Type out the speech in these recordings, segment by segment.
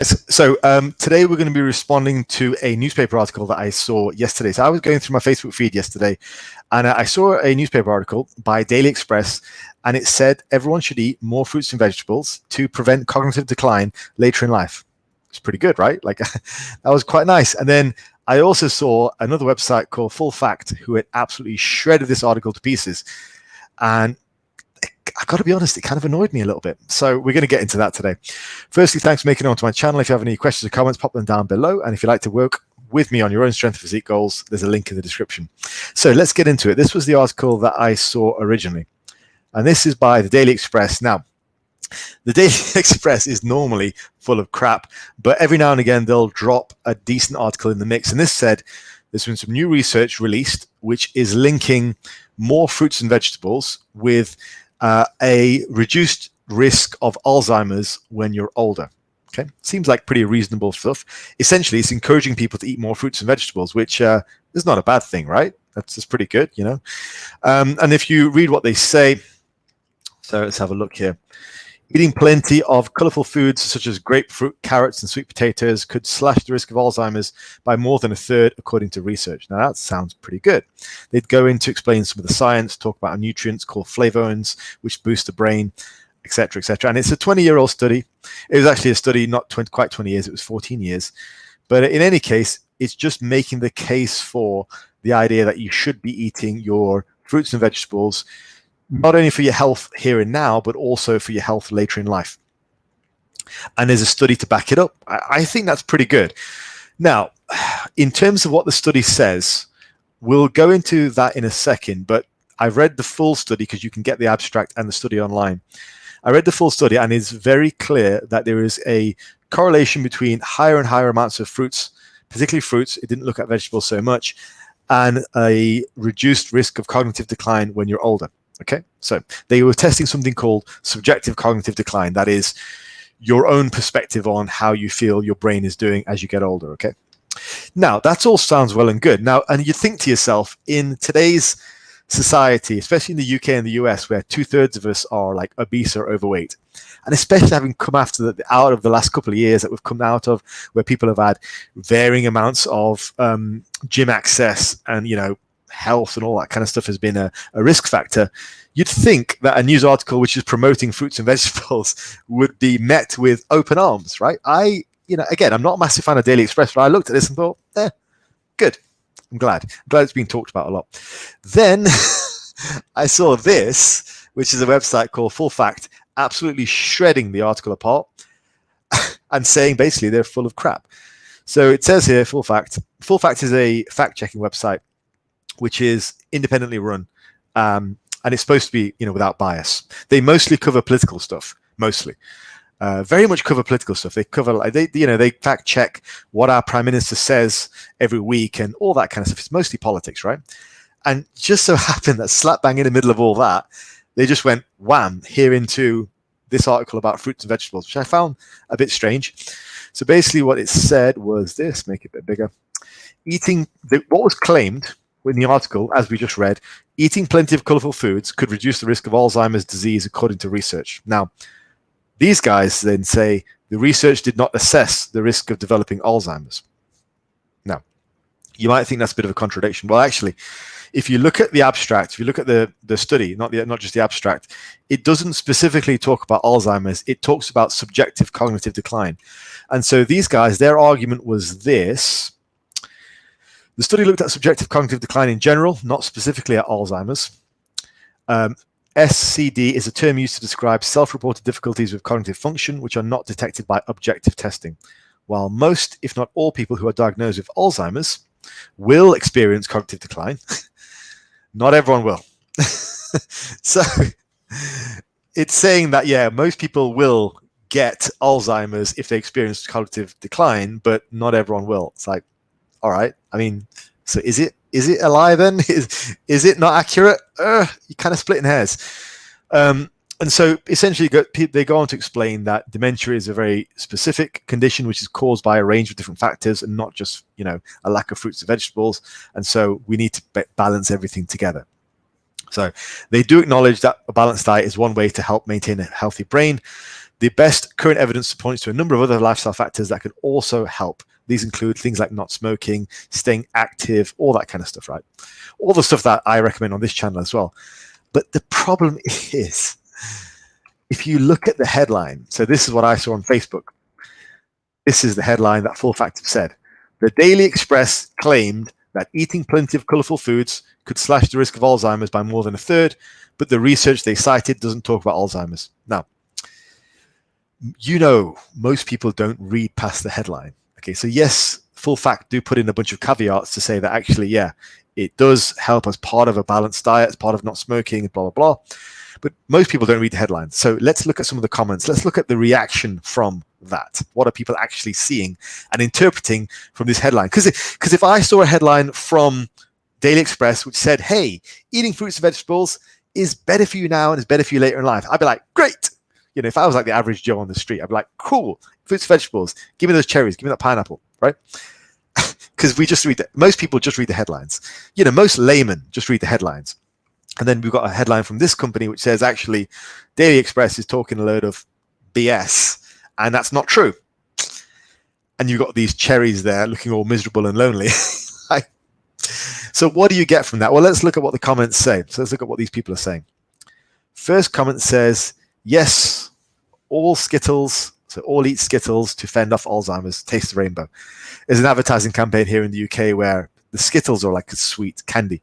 Today we're going to be responding to a newspaper article that I saw yesterday. So I was going through my Facebook feed yesterday, and I saw a newspaper article by Daily Express, and it said everyone should eat more fruits and vegetables to prevent cognitive decline later in life. It's pretty good, right? Like that was quite nice. And then I also saw another website called Full Fact, who had absolutely shredded this article to pieces. And I got to be honest, it kind of annoyed me a little bit. So we're going to get into that today. Firstly, thanks for making it onto my channel. If you have any questions or comments, pop them down below. And if you'd like to work with me on your own strength and physique goals, there's a link in the description. So let's get into it. This was the article that I saw originally. And this is by the Daily Express. Now, the Daily Express is normally full of crap, but every now and again, they'll drop a decent article in the mix. And this said, there's been some new research released, which is linking more fruits and vegetables with a reduced risk of Alzheimer's when you're older. Okay, seems like pretty reasonable stuff. Essentially, it's encouraging people to eat more fruits and vegetables, which is not a bad thing, right? That's pretty good, you know. And if you read what they say, so let's have a look here. Eating plenty of colorful foods such as grapefruit, carrots, and sweet potatoes could slash the risk of Alzheimer's by more than a third, according to research. Now, that sounds pretty good. They'd go in to explain some of the science, talk about nutrients called flavonoids, which boost the brain, etc., etc. And it's a 20-year-old study. It was actually a study not quite 20 years, it was 14 years. But in any case, it's just making the case for the idea that you should be eating your fruits and vegetables not only for your health here and now, but also for your health later in life. And there's a study to back it up. I think that's pretty good. Now, in terms of what the study says, we'll go into that in a second, but I've read the full study because you can get the abstract and the study online. I read the full study, and it's very clear that there is a correlation between higher and higher amounts of fruits, particularly fruits, it didn't look at vegetables so much, and a reduced risk of cognitive decline when you're older. Okay, so they were testing something called subjective cognitive decline. That is your own perspective on how you feel your brain is doing as you get older. Okay, now that all sounds well and good. Now, and you think to yourself, in today's society, especially in the UK and the US, where 2/3 of us are like obese or overweight, and especially having come out of the last couple of years that we've come out of, where people have had varying amounts of gym access and, you know, health and all that kind of stuff has been a risk factor, you'd think that a news article which is promoting fruits and vegetables would be met with open arms, right? Again, I'm not a massive fan of Daily Express, but I looked at this and thought, good. I'm glad it's been talked about a lot. Then I saw this, which is a website called Full Fact, absolutely shredding the article apart and saying basically they're full of crap. So it says here, Full Fact. Full Fact is a fact-checking website which is independently run, and it's supposed to be, without bias. They mostly cover political stuff, very much cover political stuff. They cover, they fact check what our prime minister says every week and all that kind of stuff. It's mostly politics, right? And just so happened that slap bang in the middle of all that, they just went wham here into this article about fruits and vegetables, which I found a bit strange. So basically, what it said was this: make it a bit bigger. What was claimed in the article, as we just read, eating plenty of colorful foods could reduce the risk of Alzheimer's disease, according to research. Now, these guys then say the research did not assess the risk of developing Alzheimer's. Now, you might think that's a bit of a contradiction. Well, actually, if you look at the abstract, if you look at the study, not just the abstract, it doesn't specifically talk about Alzheimer's. It talks about subjective cognitive decline. And so these guys, their argument was this: the study looked at subjective cognitive decline in general, not specifically at Alzheimer's. SCD is a term used to describe self-reported difficulties with cognitive function, which are not detected by objective testing. While most, if not all, people who are diagnosed with Alzheimer's will experience cognitive decline, not everyone will. So it's saying that, yeah, most people will get Alzheimer's if they experience cognitive decline, but not everyone will. It's like, all right, I mean, so is it a lie then? Is it not accurate? You're kind of splitting hairs. And so essentially they go on to explain that dementia is a very specific condition which is caused by a range of different factors and not just, a lack of fruits and vegetables. And so we need to balance everything together. So they do acknowledge that a balanced diet is one way to help maintain a healthy brain, The best current evidence points to a number of other lifestyle factors that could also help. These include things like not smoking, staying active, all that kind of stuff, right? All the stuff that I recommend on this channel as well. But the problem is, if you look at the headline, so this is what I saw on Facebook. This is the headline that Full Fact said. The Daily Express claimed that eating plenty of colorful foods could slash the risk of Alzheimer's by more than a third, but the research they cited doesn't talk about Alzheimer's. Now, most people don't read past the headline. Okay, so yes, Full Fact do put in a bunch of caveats to say that actually, yeah, it does help as part of a balanced diet, as part of not smoking, blah, blah, blah. But most people don't read the headlines. So let's look at some of the comments. Let's look at the reaction from that. What are people actually seeing and interpreting from this headline? Because if I saw a headline from Daily Express which said, hey, eating fruits and vegetables is better for you now and is better for you later in life, I'd be like, great. If I was like the average Joe on the street, I'd be like, cool, fruits and vegetables, give me those cherries, give me that pineapple, right? Because most people just read the headlines. Most laymen just read the headlines. And then we've got a headline from this company which says, actually, Daily Express is talking a load of BS, and that's not true. And you've got these cherries there looking all miserable and lonely. So what do you get from that? Well, let's look at what the comments say. So let's look at what these people are saying. First comment says, yes, all Skittles, so all eat Skittles to fend off Alzheimer's, taste the rainbow. There's an advertising campaign here in the UK where the Skittles are like a sweet candy.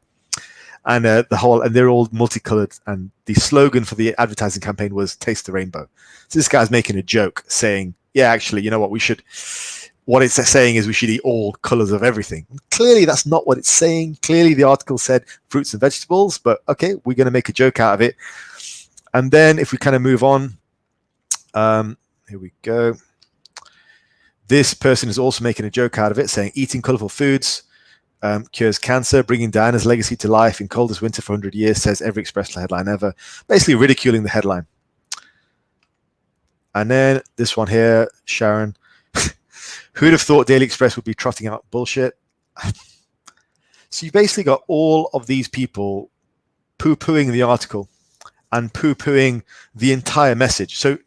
And they're all multicolored. And the slogan for the advertising campaign was "Taste the Rainbow." So this guy's making a joke, saying, "Yeah, actually, you know what? What it's saying is we should eat all colors of everything." Clearly, that's not what it's saying. Clearly, the article said fruits and vegetables. But okay, we're going to make a joke out of it. And then, if we kind of move on, here we go. This person is also making a joke out of it, saying eating colorful foods cures cancer, bringing Diana's legacy to life in coldest winter for 100 years, says every Express headline ever. Basically ridiculing the headline. And then this one here, Sharon. Who'd have thought Daily Express would be trotting out bullshit? So you basically got all of these people poo-pooing the article and poo-pooing the entire message. So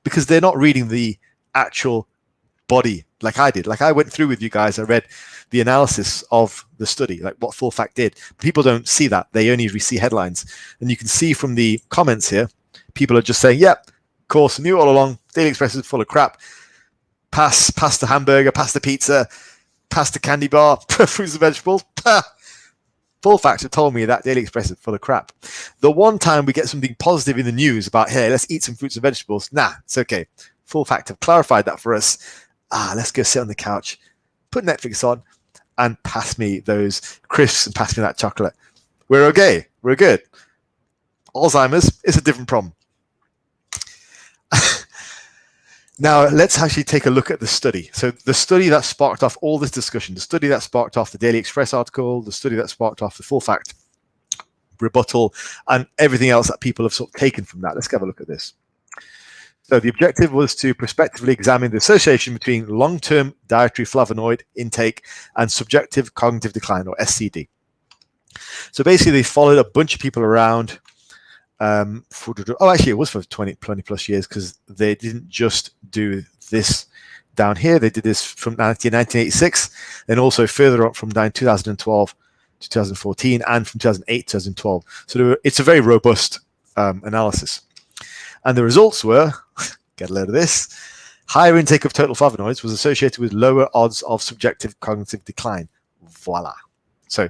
because they're not reading the actual body like I did. Like I went through with you guys, I read the analysis of the study, like what Full Fact did. People don't see that. They only see headlines. And you can see from the comments here, people are just saying, yep, of course, knew all along, Daily Express is full of crap. Pass the hamburger, pass the pizza, pass the candy bar, fruits and vegetables. Full Fact have told me that Daily Express is full of crap. The one time we get something positive in the news about, hey, let's eat some fruits and vegetables, nah, it's okay. Full Fact have clarified that for us. Let's go sit on the couch, put Netflix on, and pass me those crisps and pass me that chocolate. We're okay. We're good. Alzheimer's is a different problem. Now, let's actually take a look at the study. So the study that sparked off all this discussion, the study that sparked off the Daily Express article, the study that sparked off the Full Fact rebuttal, and everything else that people have sort of taken from that. Let's have a look at this. So the objective was to prospectively examine the association between long-term dietary flavonoid intake and subjective cognitive decline, or SCD. So basically, they followed a bunch of people around. Actually, it was for 20 plus years, because they didn't just do this down here. They did this from 1986, and also further on from 2012 to 2014, and from 2008 to 2012. So it's a very robust analysis. And the results were, get a load of this, higher intake of total flavonoids was associated with lower odds of subjective cognitive decline. Voila. So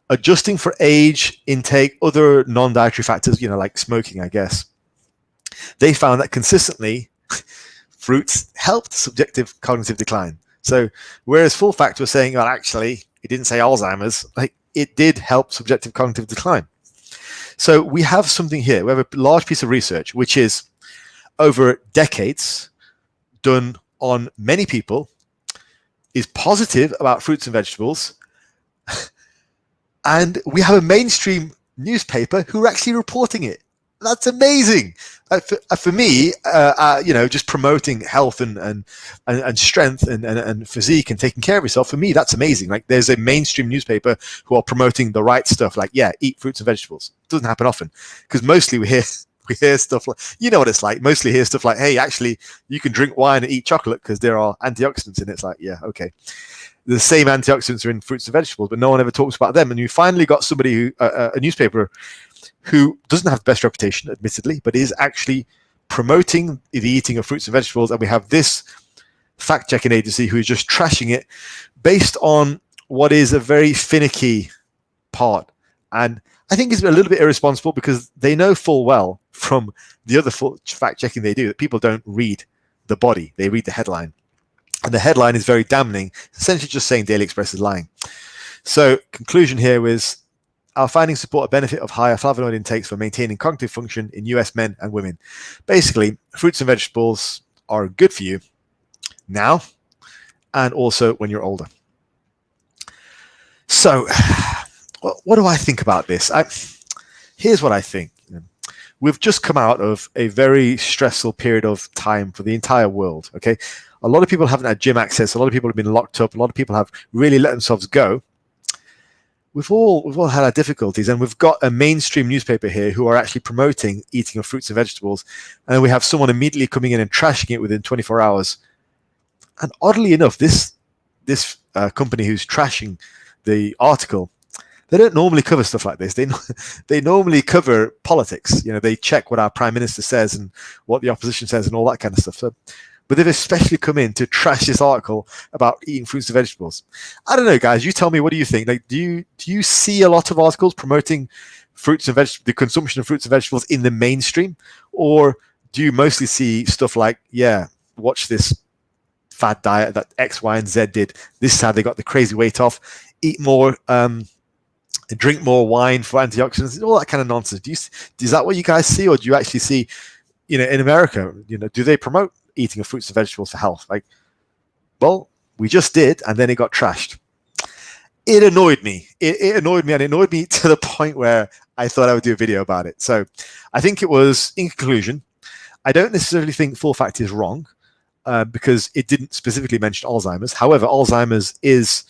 adjusting for age, intake, other non-dietary factors, like smoking, I guess, they found that consistently fruits helped subjective cognitive decline. So whereas Full Fact was saying, well, actually, it didn't say Alzheimer's, like it did help subjective cognitive decline. So we have something here. We have a large piece of research, which is over decades done on many people, is positive about fruits and vegetables. And we have a mainstream newspaper who are actually reporting it. That's amazing. For me, just promoting health and strength and physique and taking care of yourself, for me, that's amazing. Like there's a mainstream newspaper who are promoting the right stuff. Like, yeah, eat fruits and vegetables. It doesn't happen often, because mostly we hear We hear stuff like, you know what it's like. Mostly hear stuff like, hey, actually, you can drink wine and eat chocolate because there are antioxidants in it. It's like, yeah, okay. The same antioxidants are in fruits and vegetables, but no one ever talks about them. And you finally got somebody who, a newspaper, who doesn't have the best reputation, admittedly, but is actually promoting the eating of fruits and vegetables. And we have this fact-checking agency who is just trashing it based on what is a very finicky part. And I think it's a little bit irresponsible because they know full well from the other fact-checking they do that people don't read the body, they read the headline. And the headline is very damning, essentially just saying Daily Express is lying. So conclusion here is, our findings support a benefit of higher flavonoid intakes for maintaining cognitive function in US men and women. Basically, fruits and vegetables are good for you now and also when you're older. So what do I think about this? Here's what I think. We've just come out of a very stressful period of time for the entire world, okay? A lot of people haven't had gym access. A lot of people have been locked up. A lot of people have really let themselves go. We've all had our difficulties, and we've got a mainstream newspaper here who are actually promoting eating of fruits and vegetables, and then we have someone immediately coming in and trashing it within 24 hours. And oddly enough, this company who's trashing the article, they don't normally cover stuff like this. They normally cover politics. You know, they check what our prime minister says and what the opposition says and all that kind of stuff. So, but they've especially come in to trash this article about eating fruits and vegetables. I don't know, guys. You tell me. What do you think? Like, do you see a lot of articles promoting fruits and vegetables, the consumption of fruits and vegetables in the mainstream, or do you mostly see stuff like, yeah, watch this fad diet that X, Y, and Z did. This is how they got the crazy weight off. Eat more, drink more wine for antioxidants, all that kind of nonsense. Is that what you guys see, or do you actually see, you know, in America, you know, do they promote eating of fruits and vegetables for health? Like, well, we just did, and then it got trashed. It annoyed me. It annoyed me, and it annoyed me to the point where I thought I would do a video about it. So I think it was, in conclusion, I don't necessarily think Full Fact is wrong because it didn't specifically mention Alzheimer's. However, Alzheimer's is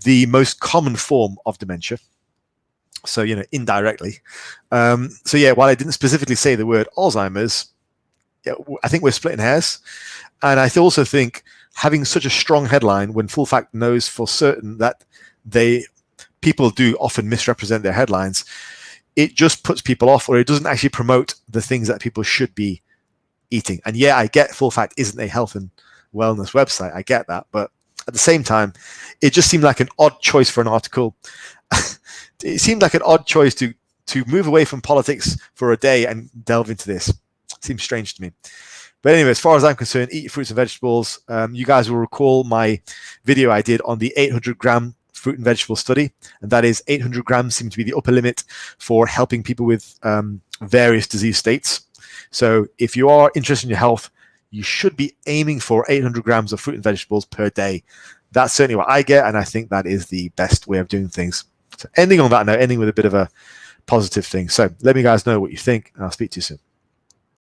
the most common form of dementia. So, you know, indirectly. So yeah, while I didn't specifically say the word Alzheimer's, I think we're splitting hairs. And I also think having such a strong headline when Full Fact knows for certain that people do often misrepresent their headlines, it just puts people off, or it doesn't actually promote the things that people should be eating. And yeah, I get Full Fact isn't a health and wellness website. I get that. But at the same time, it just seemed like an odd choice for an article. It seemed like an odd choice to move away from politics for a day and delve into this. Seems strange to me. But anyway, as far as I'm concerned, eat fruits and vegetables. You guys will recall my video I did on the 800-gram fruit and vegetable study, and that is 800 grams seemed to be the upper limit for helping people with various disease states. So if you are interested in your health, you should be aiming for 800 grams of fruit and vegetables per day. That's certainly what I get, and I think that is the best way of doing things. So ending on that note, ending with a bit of a positive thing. So let me guys know what you think, and I'll speak to you soon.